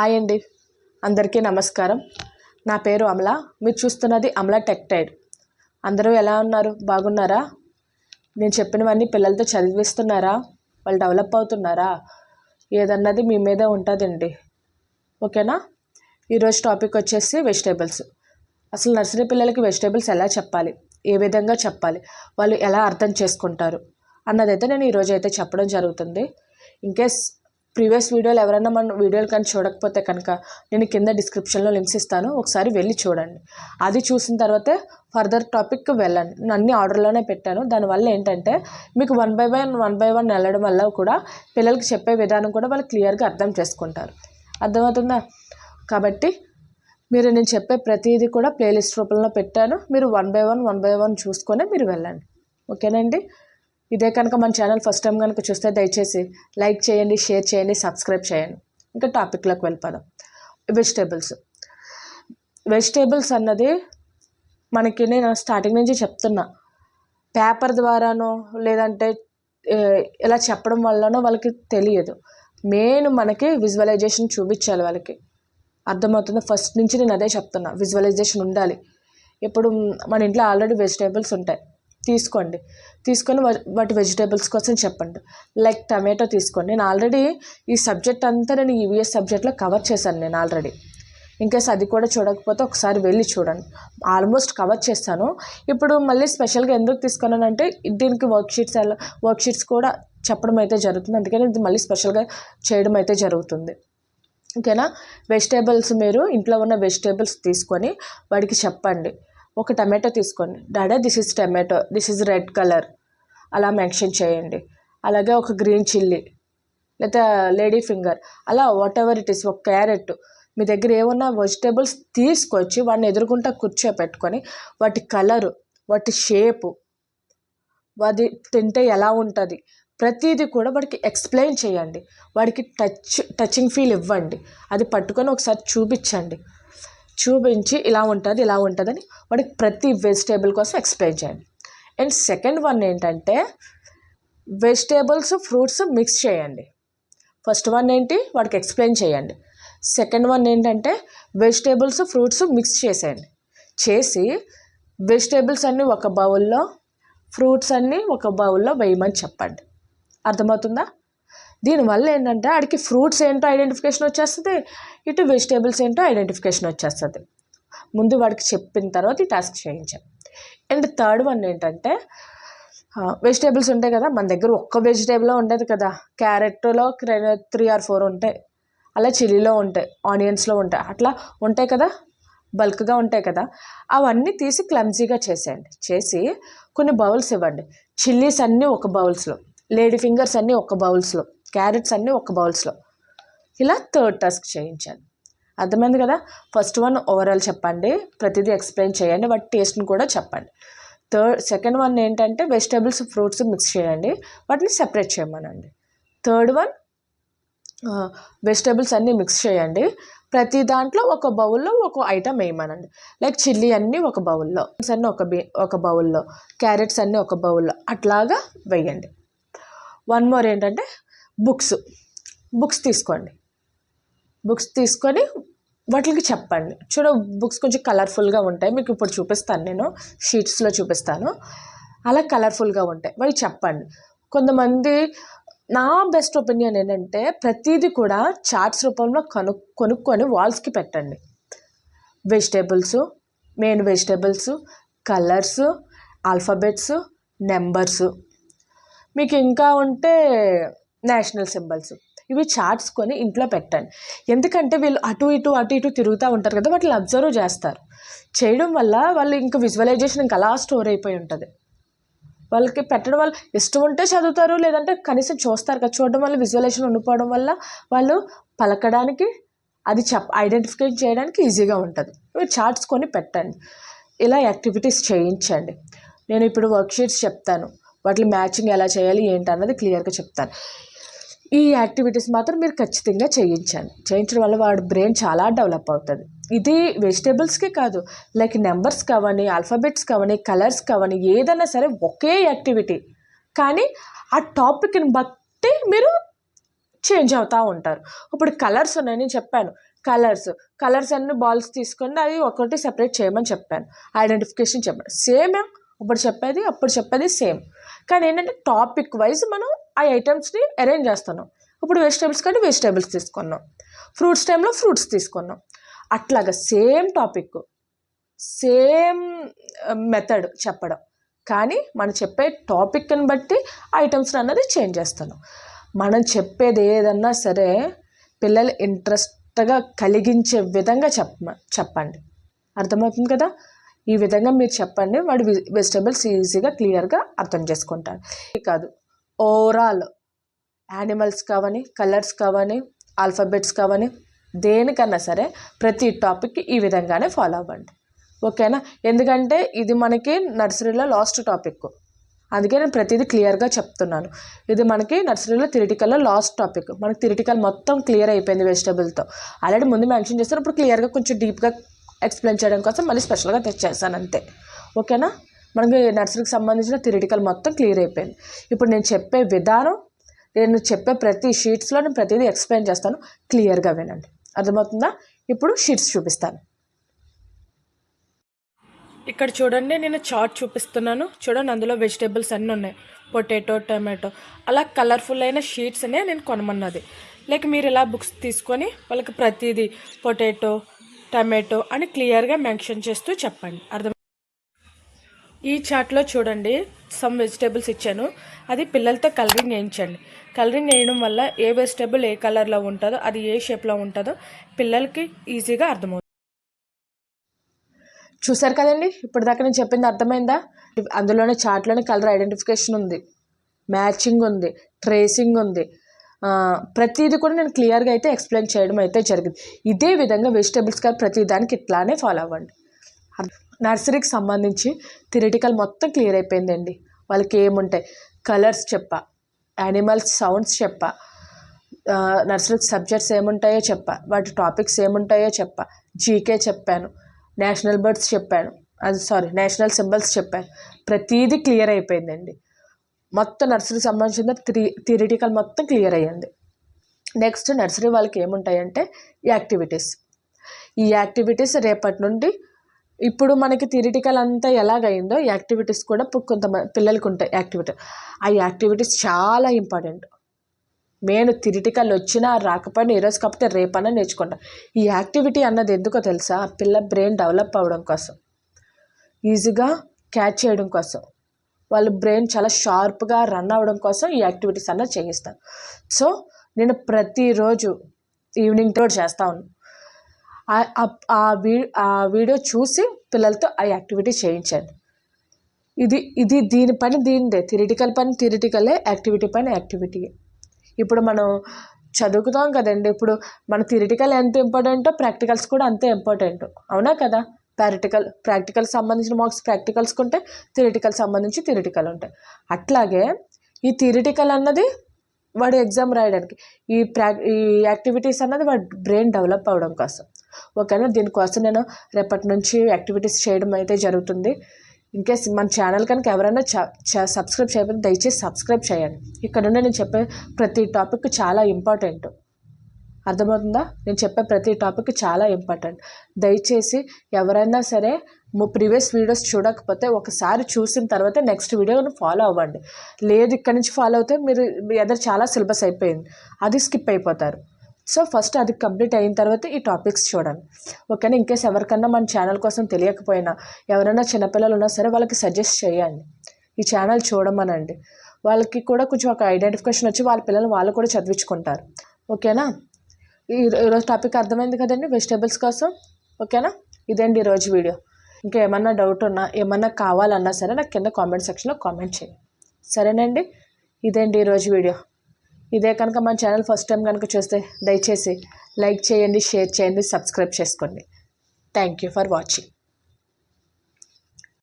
Hi అండి, అందరికీ నమస్కారం. నా పేరు అమల. మీరు చూస్తున్నది అమల టెక్ టైడ్. అందరూ ఎలా ఉన్నారు? బాగున్నారా? నేను చెప్పినవన్నీ పిల్లలతో చదివిస్తున్నారా? వాళ్ళు డెవలప్ అవుతున్నారా? ఏదన్నది మీ మీదే ఉంటుందండి. ఓకేనా? ఈరోజు టాపిక్ వచ్చేసి వెజిటేబుల్స్. అసలు నర్సరీ పిల్లలకి వెజిటేబుల్స్ ఎలా చెప్పాలి, ఏ విధంగా చెప్పాలి, వాళ్ళు ఎలా అర్థం చేసుకుంటారు అన్నదైతే నేను ఈరోజు అయితే చెప్పడం జరుగుతుంది. ఇన్కేస్ ప్రీవియస్ వీడియోలు ఎవరైనా మన వీడియోలు కానీ చూడకపోతే కనుక నేను కింద డిస్క్రిప్షన్లో లింక్స్ ఇస్తాను, ఒకసారి వెళ్ళి చూడండి. అది చూసిన తర్వాతే ఫర్దర్ టాపిక్కి వెళ్ళండి. నేను అన్ని ఆర్డర్లోనే పెట్టాను. దానివల్ల ఏంటంటే మీకు వన్ బై వన్ వెళ్ళడం వల్ల కూడా పిల్లలకి చెప్పే విధానం కూడా వాళ్ళు క్లియర్గా అర్థం చేసుకుంటారు. అర్థమవుతుందా? కాబట్టి నేను చెప్పే ప్రతిదీ కూడా ప్లేలిస్ట్ రూపంలో పెట్టాను. మీరు వన్ బై వన్ చూసుకొని మీరు వెళ్ళండి. ఓకేనండి? ఇదే కనుక మన ఛానల్ ఫస్ట్ టైం కనుక చూస్తే దయచేసి లైక్ చేయండి, షేర్ చేయండి, సబ్స్క్రైబ్ చేయండి. ఇంకా టాపిక్లోకి వెళ్ళిపోదాం. వెజిటేబుల్స్ అన్నది మనకి నేను స్టార్టింగ్ నుంచి చెప్తున్నా, పేపర్ ద్వారానో లేదంటే ఇలా చెప్పడం వల్లనో వాళ్ళకి తెలియదు. మెయిన్ మనకి విజువలైజేషన్ చూపించాలి వాళ్ళకి. అర్థమవుతుందో? ఫస్ట్ నుంచి నేను అదే చెప్తున్నా, విజువలైజేషన్ ఉండాలి. ఇప్పుడు మన ఇంట్లో ఆల్రెడీ వెజిటేబుల్స్ ఉంటాయి, తీసుకొని వాటి వెజిటేబుల్స్ కోసం చెప్పండి. లైక్ టమాటో తీసుకోండి. నేను ఆల్రెడీ ఈ సబ్జెక్ట్ అంతా నేను ఈవీఎస్ సబ్జెక్ట్లో కవర్ చేశాను. నేను ఆల్రెడీ, ఇంకేస్ అది కూడా చూడకపోతే ఒకసారి వెళ్ళి చూడండి. ఆల్మోస్ట్ కవర్ చేస్తాను. ఇప్పుడు మళ్ళీ స్పెషల్గా ఎందుకు తీసుకున్నానంటే దీనికి వర్క్షీట్స్ కూడా చెప్పడం అయితే జరుగుతుంది. అందుకని ఇది మళ్ళీ స్పెషల్గా చేయడం అయితే జరుగుతుంది. ఓకేనా? వెజిటేబుల్స్ మీరు ఇంట్లో ఉన్న వెజిటేబుల్స్ తీసుకొని వాడికి చెప్పండి. ఒక టమాటో తీసుకోండి. Daddy this is tomato, this is red colour అలా మెన్షన్ చేయండి. అలాగే ఒక గ్రీన్ చిల్లీ లేదా లేడీ ఫింగర్, అలా వాట్ ఎవర్ ఇట్ ఈస్, ఒక క్యారెట్, మీ దగ్గర ఏమన్నా వెజిటేబుల్స్ తీసుకొచ్చి వాడిని ఎదురుకుంటా కూర్చోపెట్టుకొని వాటి కలరు, వాటి షేపు, వాడి తింటే ఎలా ఉంటుంది, ప్రతిదీ కూడా వాడికి ఎక్స్ప్లెయిన్ చేయండి. వాడికి టచింగ్ ఫీల్ ఇవ్వండి. అది పట్టుకొని ఒకసారి చూపించి ఇలా ఉంటుందని వాడికి ప్రతి వెజిటేబుల్ కోసం ఎక్స్ప్లెయిన్ చేయండి. అండ్ సెకండ్ వన్ ఏంటంటే వెజిటేబుల్స్ ఫ్రూట్స్ మిక్స్ చేయండి. ఫస్ట్ వన్ ఏంటి, వాడికి ఎక్స్ప్లెయిన్ చేయండి. సెకండ్ వన్ ఏంటంటే వెజిటేబుల్స్ ఫ్రూట్స్ మిక్స్ చేసి వెజిటేబుల్స్ అన్నీ ఒక బౌల్లో, ఫ్రూట్స్ అన్నీ ఒక బౌల్లో వేయమని చెప్పండి. అర్థమవుతుందా? దీనివల్ల ఏంటంటే ఆడికి ఫ్రూట్స్ ఏంటో ఐడెంటిఫికేషన్ వచ్చేస్తుంది, ఇటు వెజిటేబుల్స్ ఏంటో ఐడెంటిఫికేషన్ వచ్చేస్తుంది. ముందు వాడికి చెప్పిన తర్వాత ఈ టాస్క్ చేయించాం. అండ్ థర్డ్ వన్ ఏంటంటే వెజిటేబుల్స్ ఉంటాయి కదా, మన దగ్గర ఒక్క వెజిటేబుల్లో ఉండదు కదా. క్యారెట్లో 3 or 4 ఉంటాయి, అలా చిల్లీలో ఉంటాయి, ఆనియన్స్లో ఉంటాయి, అట్లా ఉంటాయి కదా, బల్క్గా ఉంటాయి కదా. అవన్నీ తీసి క్లమ్జీగా చేసి కొన్ని బౌల్స్ ఇవ్వండి. చిల్లీస్ అన్నీ ఒక బౌల్స్లో, లేడీ ఫింగర్స్ అన్నీ ఒక బౌల్స్లో, క్యారెట్స్ అన్నీ ఒక బౌల్స్లో, ఇలా థర్డ్ టాస్క్ చేయించాను. అర్థమైంది కదా? ఫస్ట్ వన్ ఓవరాల్ చెప్పండి, ప్రతిదీ ఎక్స్ప్లెయిన్ చేయండి, వాటి టేస్ట్ని కూడా చెప్పండి. సెకండ్ వన్ ఏంటంటే వెజిటేబుల్స్ ఫ్రూట్స్ మిక్స్ చేయండి, వాటిని సెపరేట్ చేయమనండి. థర్డ్ వన్ వెజిటేబుల్స్ అన్నీ మిక్స్ చేయండి, ప్రతి దాంట్లో ఒక బౌల్లో ఒక ఐటమ్ వేయమనండి. లైక్ చిల్లీ అన్నీ ఒక బౌల్లో, అన్నీ ఒక బౌల్లో, క్యారెట్స్ అన్నీ ఒక బౌల్లో, అట్లాగా వేయండి. వన్ మోర్ ఏంటంటే బుక్స్ తీసుకొని వాటికి చెప్పండి. బుక్స్ కొంచెం కలర్ఫుల్గా ఉంటాయి, మీకు ఇప్పుడు చూపిస్తాను, నేను షీట్స్లో చూపిస్తాను. అలా కలర్ఫుల్గా ఉంటాయి, వాటికి చెప్పండి. కొంతమంది, నా బెస్ట్ ఒపీనియన్ ఏంటంటే ప్రతిదీ కూడా చార్ట్స్ రూపంలో కొనుక్కొని వాల్స్కి పెట్టండి. Main vegetables, colours, alphabets, numbers, మీకు ఇంకా ఉంటే నేషనల్ సింబల్స్, ఇవి చార్ట్స్ కొని ఇంట్లో పెట్టండి. ఎందుకంటే వీళ్ళు అటు ఇటు తిరుగుతూ ఉంటారు కదా, వాటిని అబ్జర్వ్ చేయడం వల్ల వాళ్ళు ఇంకా విజువలైజేషన్ ఇంకా అలా స్టోర్ అయిపోయి ఉంటుంది. వాళ్ళకి పెట్టడం వల్ల ఇష్టం ఉంటే చదువుతారు, లేదంటే కనీసం చూస్తారు కదా. చూడడం వల్ల విజువలైజేషన్ ఉండిపోవడం వల్ల వాళ్ళు పలకడానికి, అది ఐడెంటిఫై చేయడానికి ఈజీగా ఉంటుంది. మీరు చార్ట్స్ కొని పెట్టండి, ఇలా యాక్టివిటీస్ చేయించండి. నేను ఇప్పుడు వర్క్షీట్స్ చెప్తాను, వాటి మ్యాచింగ్ ఎలా చేయాలి ఏంటి అన్నది క్లియర్గా చెప్తాను. ఈ యాక్టివిటీస్ మాత్రం మీరు ఖచ్చితంగా చేయించడం వల్ల వాడి బ్రెయిన్ చాలా డెవలప్ అవుతుంది. ఇది వెజిటేబుల్స్కే కాదు, లైక్ నెంబర్స్ కావని, ఆల్ఫాబెట్స్ కావని, కలర్స్ కావని, ఏదైనా సరే ఒకే యాక్టివిటీ, కానీ ఆ టాపిక్ని బట్టి మీరు చేంజ్ అవుతూ ఉంటారు. ఇప్పుడు కలర్స్ ఉన్నాయి, నేను చెప్పాను కలర్స్ అన్ని బాల్స్ తీసుకొని అవి ఒకటి సెపరేట్ చేయమని చెప్పాను, ఐడెంటిఫికేషన్ చెప్పాను. సేమ్ అప్పుడు చెప్పేది సేమ్, కానీ ఏంటంటే టాపిక్ వైజ్ మనం ఆ ఐటమ్స్ని అరేంజ్ చేస్తున్నాం. ఇప్పుడు వెజిటేబుల్స్ కంటే వెజిటేబుల్స్ తీసుకున్నాం, ఫ్రూట్స్ టైంలో ఫ్రూట్స్ తీసుకున్నాం. అట్లాగా సేమ్ టాపిక్, సేమ్ మెథడ్ చెప్పడం, కానీ మనం చెప్పే టాపిక్ని బట్టి ఐటమ్స్ అన్నది చేంజ్ చేస్తున్నాం. మనం చెప్పేది ఏదన్నా సరే పిల్లలు ఇంట్రెస్ట్గా కలిగించే విధంగా చెప్పండి. అర్థమవుతుంది కదా? ఈ విధంగా మీరు చెప్పండి, వాడు వెజిటేబుల్స్ ఈజీగా క్లియర్గా అర్థం చేసుకుంటాడు. కాదు, ఓవరాల్ యానిమల్స్ కావని, కలర్స్ కావని, ఆల్ఫాబెట్స్ కావని, దేనికన్నా సరే ప్రతి టాపిక్కి ఈ విధంగానే ఫాలో అవ్వండి. ఓకేనా? ఎందుకంటే ఇది మనకి నర్సరీలో లాస్ట్ టాపిక్, అందుకే నేను ప్రతిదీ క్లియర్గా చెప్తున్నాను. ఇది మనకి నర్సరీలో థియరిటికల్లో లాస్ట్ టాపిక్. మనకి థియరిటికల్ మొత్తం క్లియర్ అయిపోయింది వెజిటేబుల్తో. ఆల్రెడీ ముందు మెన్షన్ చేస్తారు, ఇప్పుడు క్లియర్గా కొంచెం డీప్గా ఎక్స్ప్లెయిన్ చేయడం కోసం మళ్ళీ స్పెషల్గా తెచ్చేసాను అంతే. ఓకేనా? మనకి నర్సరీకి సంబంధించిన థియరిటికల్ మొత్తం క్లియర్ అయిపోయింది. ఇప్పుడు నేను చెప్పే విధానం, నేను చెప్పే ప్రతి షీట్స్లో నేను ప్రతిదీ ఎక్స్ప్లెయిన్ చేస్తాను, క్లియర్గా వినండి. అర్థమవుతుందా? ఇప్పుడు షీట్స్ చూపిస్తాను. ఇక్కడ చూడండి, నేను చార్ట్ చూపిస్తున్నాను. చూడండి, అందులో వెజిటేబుల్స్ అన్నీ ఉన్నాయి, పొటాటో, టమాటో, అలా కలర్ఫుల్ అయిన షీట్స్ అనే నేను కొనమన్నది. లేక మీరు ఇలా బుక్స్ తీసుకొని వాళ్ళకి ప్రతిదీ పొటాటో, టమాటో అని క్లియర్గా మెన్షన్ చేస్తూ చెప్పండి. అర్థం. ఈ చార్ట్లో చూడండి, సమ్ వెజిటేబుల్స్ ఇచ్చాను, అది పిల్లలతో కలరింగ్ వేయించండి. కలరింగ్ వేయడం వల్ల ఏ వెజిటేబుల్ ఏ కలర్లో ఉంటుందో, అది ఏ షేప్లో ఉంటుందో పిల్లలకి ఈజీగా అర్థమవుతుంది. చూసారు కదండి, ఇప్పుడు దాకా నేను చెప్పింది అర్థమైందా? అందులోనే చార్ట్లోనే కలర్ ఐడెంటిఫికేషన్ ఉంది, మ్యాచింగ్ ఉంది, ట్రేసింగ్ ఉంది, ప్రతిదీ కూడా నేను క్లియర్గా అయితే ఎక్స్ప్లెయిన్ చేయడం అయితే జరిగింది. ఇదే విధంగా వెజిటేబుల్స్ కానీ ప్రతి దానికి ఇట్లానే ఫాలో అవ్వండి. నర్సరీకి సంబంధించి థియరిటికల్ మొత్తం క్లియర్ అయిపోయిందండి. వాళ్ళకి ఏముంటాయి, కలర్స్ చెప్పా, యానిమల్స్ సౌండ్స్ చెప్పా, నర్సరీకి సబ్జెక్ట్స్ ఏముంటాయో చెప్పా, వాటి టాపిక్స్ ఏముంటాయో చెప్పా, జీకే చెప్పాను, నేషనల్ బర్డ్స్ చెప్పాను, నేషనల్ సింబల్స్ చెప్పాను. ప్రతిదీ క్లియర్ అయిపోయిందండి. మొత్తం నర్సరీకి సంబంధించిన థియరిటికల్ మొత్తం క్లియర్ అయ్యింది. నెక్స్ట్ నర్సరీ వాళ్ళకి ఏముంటాయంటే యాక్టివిటీస్. ఈ యాక్టివిటీస్ రేపటి నుండి, ఇప్పుడు మనకి థియరిటికల్ అంతా ఎలాగైందో యాక్టివిటీస్ కూడా కొంతమంది పిల్లలకి ఉంటాయి యాక్టివిటీ. ఆ యాక్టివిటీస్ చాలా ఇంపార్టెంట్. నేను థియరిటికల్ వచ్చినా రాకపోయినా ఈరోజు కాకపోతే రేపన్నా నేర్చుకుంటా. ఈ యాక్టివిటీ అన్నది ఎందుకో తెలుసా? పిల్ల బ్రెయిన్ డెవలప్ అవ్వడం కోసం, ఈజీగా క్యాచ్ చేయడం కోసం, వాళ్ళ బ్రెయిన్ చాలా షార్ప్గా రన్ అవ్వడం కోసం ఈ యాక్టివిటీస్ అన్నది చేయిస్తాను. సో నేను ప్రతిరోజు ఈవినింగ్ తోడు చేస్తా ఉన్నాను. ఆ వీడియో చూసి పిల్లలతో ఆ యాక్టివిటీ చేయించండి. ఇది దీని పని దీనిదే, థియరిటికల్ పని థియరిటికలే, యాక్టివిటీ పని యాక్టివిటీ. ఇప్పుడు మనం చదువుకుతాం కదండి, ఇప్పుడు మన థియరిటికల్ ఎంత ఇంపార్టెంటో ప్రాక్టికల్స్ కూడా అంతే ఇంపార్టెంట్, అవునా కదా? ప్రాక్టికల్ సంబంధించిన మార్క్స్ ప్రాక్టికల్స్కి ఉంటాయి, థియరిటికల్ సంబంధించి థియరిటికల్ ఉంటాయి. అట్లాగే ఈ థియరిటికల్ అన్నది వాడు ఎగ్జామ్ రాయడానికి, ఈ యాక్టివిటీస్ అన్నది వాడి బ్రెయిన్ డెవలప్ అవ్వడం కోసం. ఓకేనా? దీనికోసం నేను రేపటి నుంచి యాక్టివిటీస్ చేయడం అయితే జరుగుతుంది. ఇన్కేస్ మన ఛానల్ కనుక ఎవరైనా సబ్స్క్రైబ్ చేయకపోతే దయచేసి సబ్స్క్రైబ్ చేయండి. ఇక్కడ నుండి నేను చెప్పే ప్రతి టాపిక్ చాలా ఇంపార్టెంట్. అర్థమవుతుందా? నేను చెప్పే ప్రతి టాపిక్ చాలా ఇంపార్టెంట్. దయచేసి ఎవరైనా సరే ప్రీవియస్ వీడియోస్ చూడకపోతే ఒకసారి చూసిన తర్వాత నెక్స్ట్ వీడియోని ఫాలో అవ్వండి. లేదు ఇక్కడ నుంచి ఫాలో అవుతే మీరు ఎదురు చాలా సిలబస్ అయిపోయింది, అది స్కిప్ అయిపోతారు. సో ఫస్ట్ అది కంప్లీట్ అయిన తర్వాత ఈ టాపిక్స్ చూడండి. ఓకేనా? ఇన్కేస్ ఎవరికన్నా మన ఛానల్ కోసం తెలియకపోయినా, ఎవరైనా చిన్నపిల్లలు ఉన్నా సరే వాళ్ళకి సజెస్ట్ చేయండి, ఈ ఛానల్ చూడమనండి. వాళ్ళకి కూడా కొంచెం ఒక ఐడెంటిఫికేషన్ వచ్చి వాళ్ళ పిల్లలు వాళ్ళు కూడా చదివించుకుంటారు. ఓకేనా? ఈరోజు టాపిక్ అర్థమైంది కదండి వెజిటేబుల్స్ కోసం. ఓకేనా? ఇదండి ఈరోజు వీడియో. ఇంకా ఏమన్నా డౌట్ ఉన్నా, ఏమన్నా కావాలన్నా సరే నాకు కింద కామెంట్ సెక్షన్లో కామెంట్ చేయండి. సరేనండి? ఇదేంటి ఈరోజు వీడియో. ఇదే కనుక మన ఛానల్ ఫస్ట్ టైం కనుక చూస్తే దయచేసి లైక్ చేయండి, షేర్ చేయండి, సబ్స్క్రైబ్ చేసుకోండి. Thank you for watching.